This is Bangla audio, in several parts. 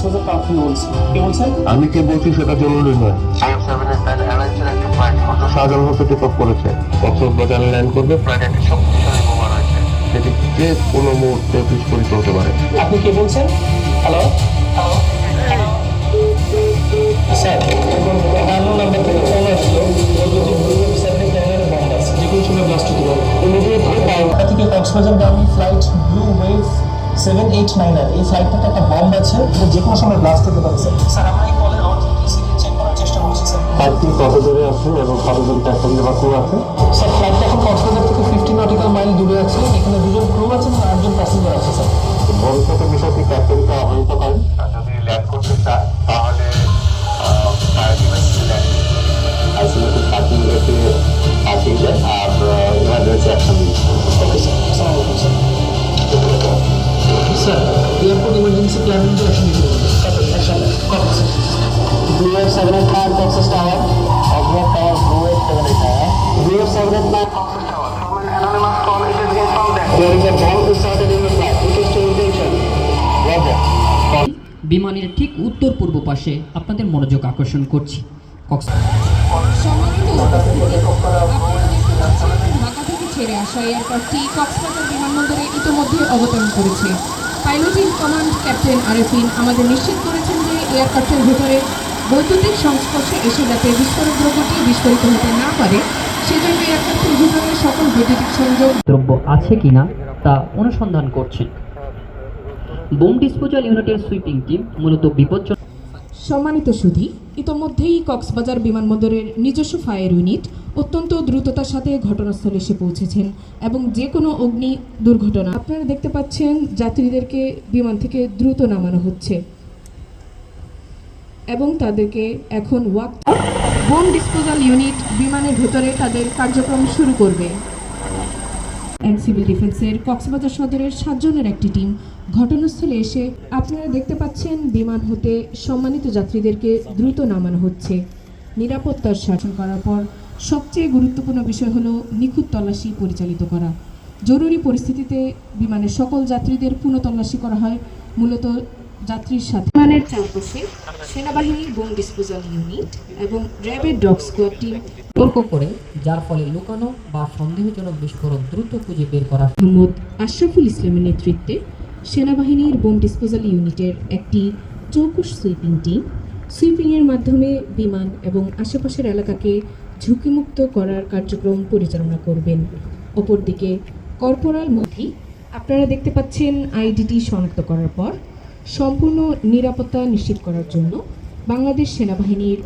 কক্সবাজার কাউন্সিল বলছি। কে বলছেন? আমি কে বলছি সেটা জরুরি নয়। শাহজালাল হতে টেক অফ করেছে, কক্সবাজারে ল্যান্ড করবে, ফ্লাইটে একটি শক্তিশালী বোমা রয়েছে, সেটি যে কোনো মুহূর্তে বিস্ফোরিত হতে পারে। আপনি কে বলছেন? হ্যালো হ্যালো স্যার, অন্য নাম্বার থেকে ফোন আসলো, বললো যে ব্লু সেভেন প্ল্যানের বন্ধ আছে, যে কোনো সময় ব্লাস্ট হতে পারে। ঢাকা থেকে কক্সবাজার গামী ফ্লাইট ব্লু ওয়েভ 789 এই ফ্লাইটটাতে একটা বম্ব আছে, যে কোনো সময় ব্লাস্ট হতে পারে স্যার। স্যার আমরা এই কলের অথেন্টিসিটি চেক করার চেষ্টা করছি স্যার। ফ্লাইটটি কত দূরে আছে এবং কতজন প্যাসেঞ্জার বা ক্রু আছে? স্যার ফ্লাইটটা এখন কক্সবাজার থেকে 50 নটিক্যাল মাইল দূরে আছে, এখানে 2জন ক্রু আছে এবং 8জন প্যাসেঞ্জার আছে স্যার। ভবিষ্যতে বিষয়টি ক্যাপ্টেনকে অবহিত করেন, আর যদি ল্যান্ড করতে চায় তাহলে আইসোলেটেড পার্কিং এতে পার্কিং দেয় আর ইমার্জেন্সি অ্যাকশন দিন। ওকে স্যার, আসসালামু আলাইকুম sir. Sir airport emergency planning তো অ্যাকশন নিতে হবে। Action copy sir. Blue 789 Texas Tower, Edward Tower, Blue 789. Blue 789 Texas Tower. From an anonymous call, it is informed that there is a bomb inserted in the flight. It is to intention. Roger. বিমানের ঠিক উত্তর পূর্ব পাশে আপনাদের মনোযোগ আকর্ষণ করছি। সম্মানিত উপস্থিতি, আপনারা দেখতে পাচ্ছেন ঢাকা থেকে ছেড়ে আসা এয়ারক্রাফটটি কক্সবাজার বিমানবন্দরে ইতিমধ্যে অবতরণ করেছে। Pilot in command captain Arefin আমাদের নিশ্চিত করেছেন যে এয়ারক্রাফটের ভেতরে বৈদ্যুতিক সংস্পর্শে এসে যাতে বিস্ফোরক দ্রব্যটি বিস্ফোরিত হতে না পারে, সেজন্য এয়ারক্রাফটের ভিতরে সকল বৈদ্যুতিক সংযোগ দ্রব্য আছে কিনা তা অনুসন্ধান করছেন। বোম ডিসপোজাল ইউনিটের সুইপিং টিম মূলত বিপজ্জনক। সম্মানিত সুধী, ইতোমধ্যেই কক্সবাজার বিমানবন্দরের নিজস্ব ফায়ার ইউনিট অত্যন্ত দ্রুততার সাথে ঘটনাস্থলে এসে পৌঁছেছেন এবং যে কোনো অগ্নি দুর্ঘটনা আপনারা দেখতে পাচ্ছেন যাত্রীদেরকে বিমান থেকে দ্রুত নামানো হচ্ছে এবং তাদেরকে এখন বোম ডিসপোজাল ইউনিট বিমানের ভেতরে তাদের কার্যক্রম শুরু করবে। অ্যান্ড সিভিল ডিফেন্সের কক্সবাজার সদরের 7 জনের একটি টিম ঘটনাস্থলে এসে আপনারা দেখতে পাচ্ছেন বিমান হতে সম্মানিত যাত্রীদেরকে দ্রুত নামানো হচ্ছে। নিরাপত্তার শাসন করার পর সবচেয়ে গুরুত্বপূর্ণ বিষয় হলো নিখুঁত তল্লাশি পরিচালিত করা। জরুরি পরিস্থিতিতে বিমানের সকল যাত্রীদের পুনঃ তল্লাশি করা হয় মূলত যাত্রীর সাথে। বিমানের চারপাশে সেনাবাহিনীর বোম ডিসপোজাল ইউনিট এবং র্যাবের ডগ স্কোয়াড টিম সতর্ক করে, যার ফলে লুকানো বা সন্দেহজনক বিস্ফোরক দ্রুত খুঁজে বের করা। মোহাম্মদ আশরাফুল ইসলামের নেতৃত্বে সেনাবাহিনীর বোম ডিসপোজাল ইউনিটের একটি চৌকস সুইপিং টিম সুইপিংয়ের মাধ্যমে বিমান এবং আশেপাশের এলাকাকে ঝুঁকিমুক্ত করার কার্যক্রম পরিচালনা করবেন। অপরদিকে কর্পোরাল মধ্যে আপনারা দেখতে পাচ্ছেন আইডিটি শনাক্ত করার পর সম্পূর্ণ নিরাপত্তা নিশ্চিত করার জন্য বাংলাদেশ সেনাবাহিনীর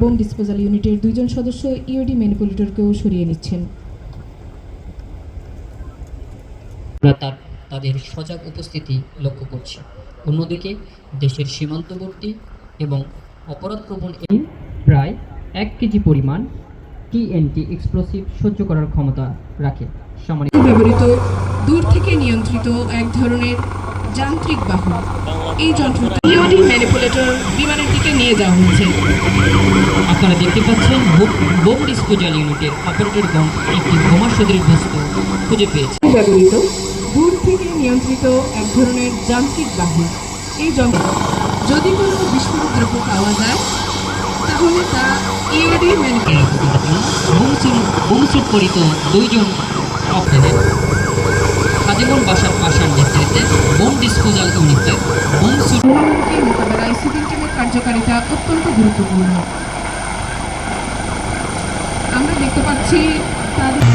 বোম ডিসপোজাল ইউনিটের 2 জন সদস্য ইওডি ম্যানিপুলেটরকেও সরিয়ে নিচ্ছেন। তাদের সজাগ উপস্থিতি লক্ষ্য করছি। অন্যদিকে দেশের সীমান্তবর্তী এবং অপরাধপ্রবণ প্রায় 1 কেজি পরিমাণ TNT এক্সপ্লোসিভ সহ্য করার ক্ষমতা রাখে। ব্যবহৃত দূর থেকে নিয়ন্ত্রিত এক ধরনের যান্ত্রিক বাহন, এই যন্ত্রটি ইওডি ম্যানিপুলেটর বিমানের দিকে নিয়ে যাওয়া হয়েছে। আপনারা দেখতে পাচ্ছেন বোম ডিসপোজাল ইউনিটের অপারেটরগণ একটি বোমা সদৃশ বস্তু খুঁজে পেয়েছে। ব্যবহৃত দূর থেকে নিয়ন্ত্রিত এক ধরনের যান্ত্রিক বাহন, এই যন্ত্র যদি কোনো বিস্ফোরক দ্রব্য পাওয়া যায় তাহলে তা ইওডি বোমসুট পরিত 2 জন অফিসার খাদিমুল বাশার পাশার নেতৃত্বে বোম ডিসপোজাল ইউনিটের বোমসুট মোকাবেলায় সিভিল টিমের কার্যকারিতা অত্যন্ত গুরুত্বপূর্ণ। আমরা দেখতে পাচ্ছি তাদের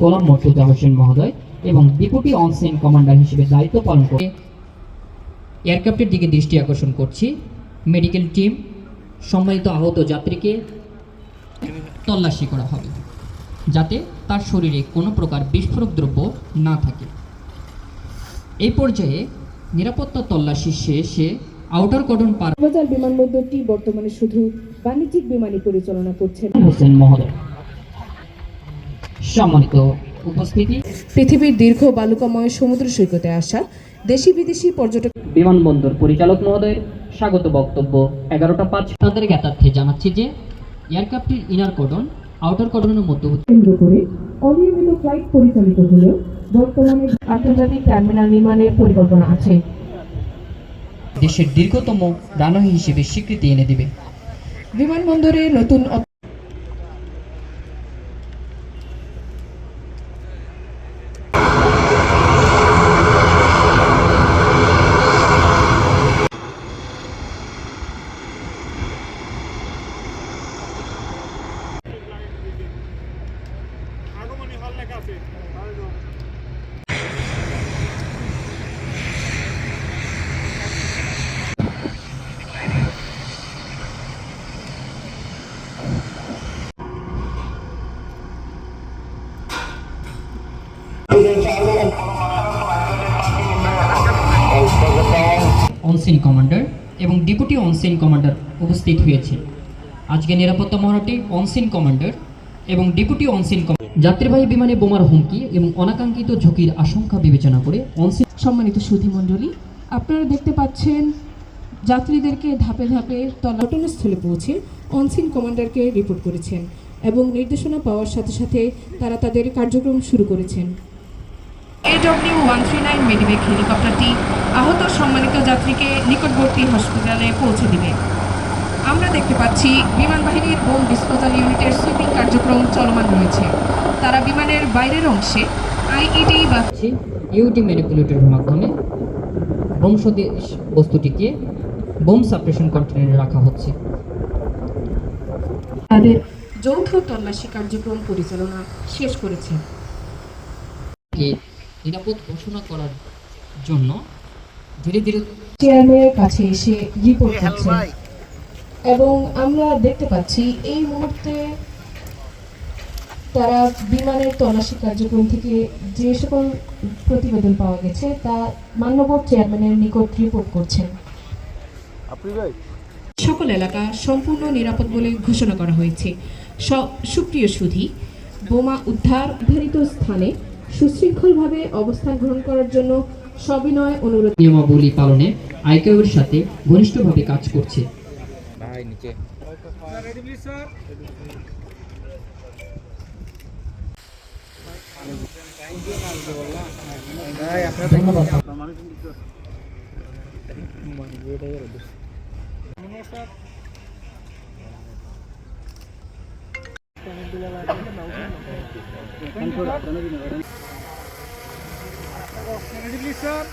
গোলাম মোর্তজা হোসেন মহোদয় এবং ডেপুটি অনসেন কমান্ডার হিসেবে দায়িত্ব পালন করে এয়ারক্রাফটের দিকে দৃষ্টি আকর্ষণ করছি। মেডিকেল টিম সম্মানিত আহত যাত্রীকে তল্লাশি করা হবে যাতে তার শরীরে কোনো প্রকার বিস্ফোরক দ্রব্য না থাকে। এই পর্যায়ে নিরাপত্তা তল্লাশি শেষে আউটার কর্ডন পার কক্সবাজার বিমানবন্দরটি বর্তমানে শুধু বাণিজ্যিক বিমানই পরিচালনা করছেন হোসেন মহোদয়। সম্মানিত উপস্থিতি, পৃথিবীর দীর্ঘ বালুকাময় সমুদ্র সৈকতে আসা দেশি বিদেশি পর্যটক বিমানবন্দর পরিচালক মহোদয়ের স্বাগত বক্তব্য 11:05। তাদের জ্ঞাতার্থে জানাচ্ছি যে এয়ারক্রাফটটির ইনার কর্ডন আউটার কর্ডনের মধ্যবর্তী কেন্দ্র করে অনিয়মিত ফ্লাইট পরিচালিত হলেও বর্তমানে আন্তর্জাতিক টার্মিনাল নির্মাণের পরিকল্পনা আছে। দেশের দীর্ঘতম রানওয়ে হিসেবে স্বীকৃতি এনে দেবে। বিমানবন্দরে নতুন অনসেন কমান্ডার এবং ডেপুটি অনসেন কমান্ডার উপস্থিত হয়েছে। আজকে নিরাপত্তা মহড়াটি অনসেন কমান্ডার এবং ডেপুটি অনসেন যাত্রীবাহী বিমানে বোমার হুমকি এবং অনাকাঙ্ক্ষিত ঝুঁকির আশঙ্কা বিবেচনা করে অনসেন সম্মানিত সুধীমণ্ডলী, আপনারা দেখতে পাচ্ছেন যাত্রীদেরকে ধাপে ধাপে ঘটনাস্থলে পৌঁছে অনসিন কমান্ডারকে রিপোর্ট করেছেন এবং নির্দেশনা পাওয়ার সাথে সাথে তারা তাদের কার্যক্রম শুরু করেছেন। AW139 মেডিভেক হেলিকপ্টারটি আহত সম্মানিত যাত্রীকে নিকটবর্তী হসপিটালে পৌঁছে দিবে। আমরা দেখতে পাচ্ছি বিমান বাহিনীর বোম ডিসপোজাল ইউনিটের সুইপিং কার্যক্রম চলমান রয়েছে। তারা বিমানের বাইরের অংশে আইইডি বা ইউটি ম্যানিপুলেটরের মাধ্যমে বোম সদৃশ বস্তুটিকে বোম সাপ্রেশন কন্টেনারে রাখা হচ্ছে। তাদের যৌথ তল্লাশি কার্যক্রম পরিচালনা শেষ করেছে। নিরাপদ ঘোষণা করার জন্য ধীরে ধীরে চেয়ারম্যানের কাছে এসে রিপোর্ট করছেন এবং আমরা দেখতে পাচ্ছি এই মুহূর্তে তারা বিমানের তল্লাশি কার্যক্রম থেকে যে সকল প্রতিবেদন পাওয়া গেছে তা মাননীয় চেয়ারম্যানের নিকট রিপোর্ট করছেন। সকল এলাকা সম্পূর্ণ নিরাপদ বলে ঘোষণা করা হয়েছে। সুপ্রিয় সুধী, বোমা নির্ধারিত স্থানে সুশৃঙ্খলভাবে অবস্থান গ্রহণ করার জন্য সবিনয় অনুরোধ। নিয়মাবলী পালনে আইকিউর সাথে ঘনিষ্ঠভাবে কাজ করছে। ধন্যবাদ। স্যার